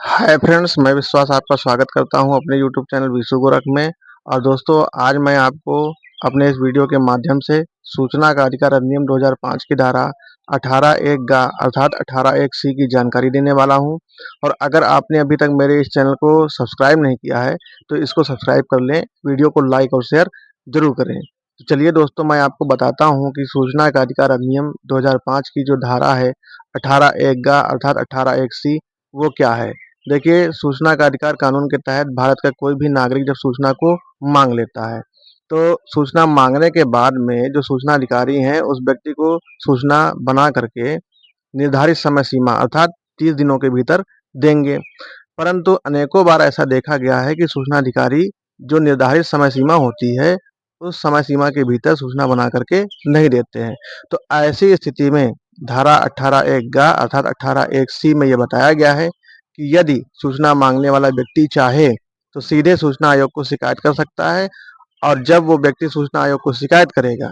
Hi friends, मैं विश्वास आपका स्वागत करता हूं अपने यूट्यूब चैनल विशु गोरख में। और दोस्तों, आज मैं आपको अपने इस वीडियो के माध्यम से सूचना का अधिकार अधिनियम 2005 की धारा 18(1) गा अर्थात 18(1) सी की जानकारी देने वाला हूं। और अगर आपने अभी तक मेरे इस चैनल को सब्सक्राइब नहीं किया है तो इसको सब्सक्राइब कर लें, वीडियो को लाइक और शेयर जरूर करें। तो चलिए दोस्तों, मैं आपको बताता हूँ कि सूचना का अधिकार अधिनियम 2005 की जो धारा है 18(1) गा अर्थात 18(1) सी वो क्या है। देखिए, सूचना का अधिकार कानून के तहत भारत का कोई भी नागरिक जब सूचना को मांग लेता है तो सूचना मांगने के बाद में जो सूचना अधिकारी हैं उस व्यक्ति को सूचना बना करके निर्धारित समय सीमा अर्थात 30 दिनों के भीतर देंगे। परंतु अनेकों बार ऐसा देखा गया है कि सूचना अधिकारी जो निर्धारित समय सीमा होती है उस समय सीमा के भीतर सूचना बना करके नहीं देते हैं। तो ऐसी स्थिति में धारा 18(1) गा अर्थात 18(1) सी में यह बताया गया है कि यदि सूचना मांगने वाला व्यक्ति चाहे तो सीधे सूचना आयोग को शिकायत कर सकता है। और जब वो व्यक्ति सूचना आयोग को शिकायत करेगा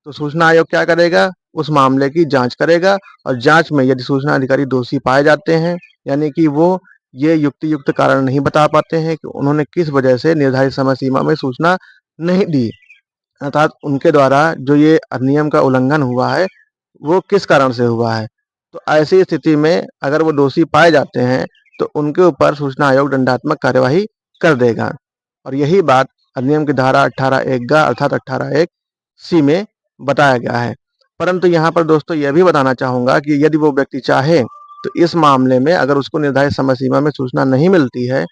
तो सूचना आयोग क्या करेगा, उस मामले की जांच करेगा। और जांच में यदि सूचना अधिकारी दोषी पाए जाते हैं, यानी कि वो ये युक्ति कारण नहीं बता पाते हैं कि उन्होंने किस वजह से निर्धारित समय सीमा में सूचना नहीं दी, अर्थात उनके द्वारा जो ये अधिनियम का उल्लंघन हुआ है वो किस कारण से हुआ है, तो ऐसी स्थिति में अगर वो दोषी पाए जाते हैं तो उनके ऊपर सूचना आयोग दंडात्मक कार्यवाही कर देगा। और यही बात अधिनियम की धारा 18(1) गा अर्थात 18(1) सी में बताया गया है। परंतु यहाँ पर दोस्तों यह भी बताना चाहूँगा कि यदि वो व्यक्ति चाहे तो इस मामले में अगर उसको निर्धारित समय सीमा में सूचना नहीं मिलती है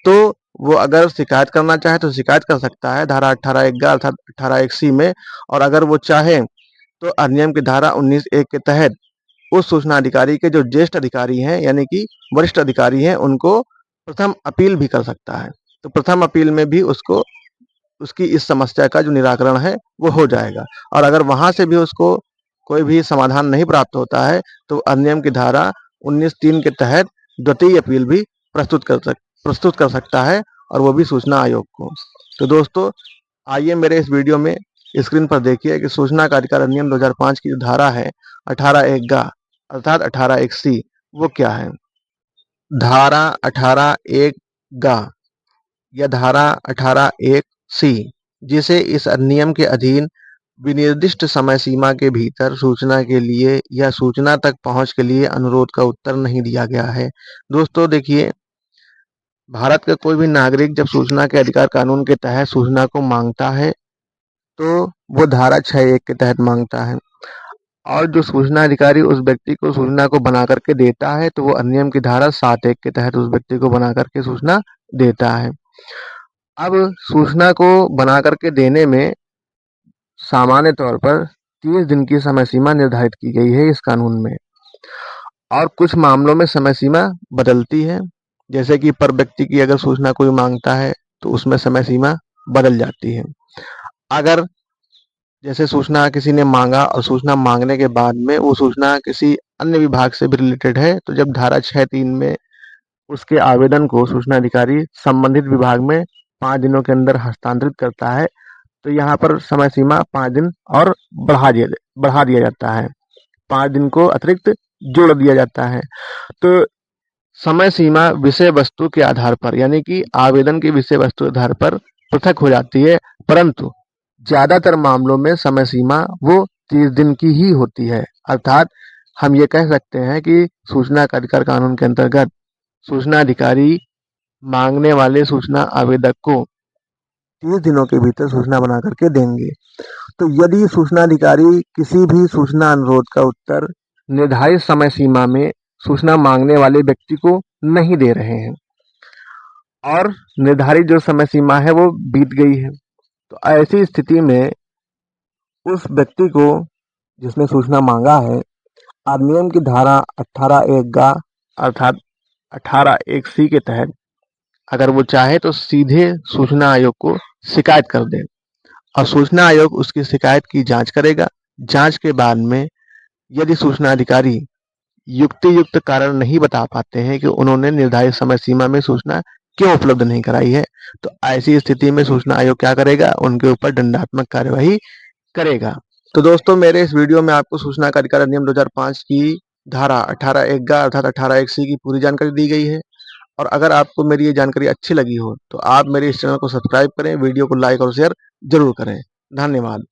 तो वो अगर शिकायत करना चाहे तो शिकायत कर सकता है धारा 18(1) गा अर्थात 18(1) सी में। और अगर वो चाहे तो अधिनियम की धारा 19(1) के तहत उस सूचना अधिकारी के जो ज्येष्ठ अधिकारी हैं यानी कि वरिष्ठ अधिकारी हैं उनको प्रथम अपील भी कर सकता है। तो प्रथम अपील में भी उसको उसकी इस समस्या का जो निराकरण है वो हो जाएगा। और अगर वहां से भी उसको कोई भी समाधान नहीं प्राप्त होता है तो अधिनियम की धारा 19(3) के तहत द्वितीय अपील भी प्रस्तुत कर सकता है, और वो भी सूचना आयोग को। तो दोस्तों, आइए मेरे इस वीडियो में स्क्रीन पर देखिए कि सूचना का अधिकार अधिनियम 2005 की जो धारा है 18(1) गा अर्थात 18(1) सी वो क्या है। धारा 18(1) गा या धारा 18(1) सी, जिसे इस अधिनियम के अधीन विनिर्दिष्ट समय सीमा के भीतर सूचना के लिए या सूचना तक पहुंच के लिए अनुरोध का उत्तर नहीं दिया गया है। दोस्तों देखिए, भारत का कोई भी नागरिक जब सूचना के अधिकार कानून के तहत सूचना को मांगता है तो वो धारा 6(1) के तहत मांगता है। और जो सूचना अधिकारी उस व्यक्ति को सूचना को बना करके देता है तो वो अधिनियम की धारा 7(1) के तहत उस व्यक्ति को बना करके सूचना देता है। अब सूचना को बना करके देने में सामान्य तौर पर 30 दिन की समय सीमा निर्धारित की गई है इस कानून में। और कुछ मामलों में समय सीमा बदलती है, जैसे कि पर व्यक्ति की अगर सूचना कोई मांगता है तो उसमें समय सीमा बदल जाती है। अगर जैसे सूचना किसी ने मांगा और सूचना मांगने के बाद में वो सूचना किसी अन्य विभाग से भी रिलेटेड है तो जब धारा 6(3) में उसके आवेदन को सूचना अधिकारी संबंधित विभाग में 5 दिनों के अंदर हस्तांतरित करता है तो यहाँ पर समय सीमा 5 दिन और बढ़ा दिया जाता है। 5 दिन को अतिरिक्त जोड़ दिया जाता है। तो समय सीमा विषय वस्तु के आधार पर यानी कि आवेदन के विषय वस्तु के आधार पर पृथक हो जाती है, परंतु ज्यादातर मामलों में समय सीमा वो 30 दिन की ही होती है। अर्थात हम ये कह सकते हैं कि सूचना का अधिकार कानून के अंतर्गत सूचना अधिकारी मांगने वाले सूचना आवेदक को 30 दिनों के भीतर सूचना बना करके देंगे। तो यदि सूचना अधिकारी किसी भी सूचना अनुरोध का उत्तर निर्धारित समय सीमा में सूचना मांगने वाले व्यक्ति को नहीं दे रहे हैं और निर्धारित जो समय सीमा है वो बीत गई है, तो ऐसी स्थिति में उस व्यक्ति को जिसने सूचना मांगा है अधिनियम की धारा 18(1) गा अर्थात 18(1) सी के तहत अगर वो चाहे तो सीधे सूचना आयोग को शिकायत कर दे और सूचना आयोग उसकी शिकायत की जांच करेगा। जांच के बाद में यदि सूचना अधिकारी युक्त कारण नहीं बता पाते हैं कि उन्होंने निर्धारित समय सीमा में सूचना क्यों उपलब्ध नहीं कराई है तो ऐसी स्थिति में सूचना आयोग क्या करेगा, उनके ऊपर दंडात्मक कार्यवाही करेगा। तो दोस्तों, मेरे इस वीडियो में आपको सूचना का अधिकार अधिनियम 2005 की धारा 18(1) गा अर्थात 18(1) सी की पूरी जानकारी दी गई है। और अगर आपको मेरी ये जानकारी अच्छी लगी हो तो आप मेरे इस चैनल को सब्सक्राइब करें, वीडियो को लाइक और शेयर ज़रूर करें। धन्यवाद।